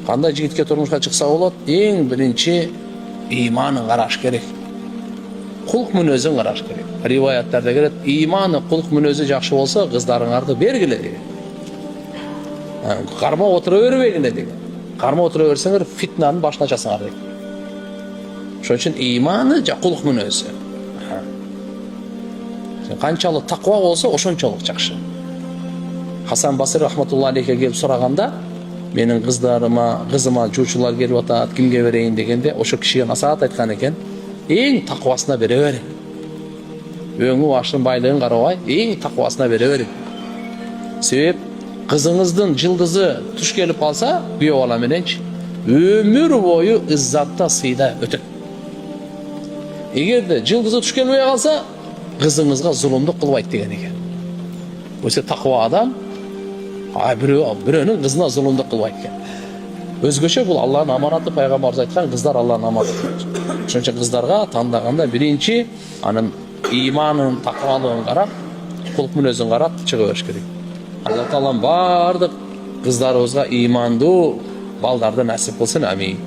Кандай жигитке турмушка чыкса болот? Эң биринчи иманын караш керек. Кулк мүнөзүн караш керек. Риваяттарда келет, иманы, кулк мүнөзү жакшы болсо, кыздарыңарды бергиле деген. Карма отура бербегиле деген. Карма отура берсеңер, фитнанын башына часаңар деген. Ошон үчүн иманы жа кулк мүнөзү. Канчалык таква болсо, ошончолук жакшы. Хасан Басри рахматуллахи алейхи келип сураганда, менин кызыма жуучулар келип атат, кимге берейин дегенде, ошо кишиге насаат айткан экен, эң таквасына бере бериң. Өңү башын байлыгын карабай, эң таквасына бере бериң. Себеп кызыңыздын жылдызы туш келип калса, күйөө бала мененчи өмүр бою ыззатта сыйда өтөт. Эгерде жылдызы туш келбей калса, кызыңызга зулумдук кылбайт деген экен. Өсө таква адам бирөөнүн кызына зулумдук кылбайт экен. Өзгөчө бул Аллахтын аманаты, пайгамбарыбыз айткан, кыздар Аллахтын аманаты. Ошон үчүн кыздарга тандаганда биринчи анын иманын, таквалыгын карап, кулк мүнөзүн карап чыга бериш керек. Алла Таалам бардык кыздарыбызга имандуу балдарды насип кылсын. Амин.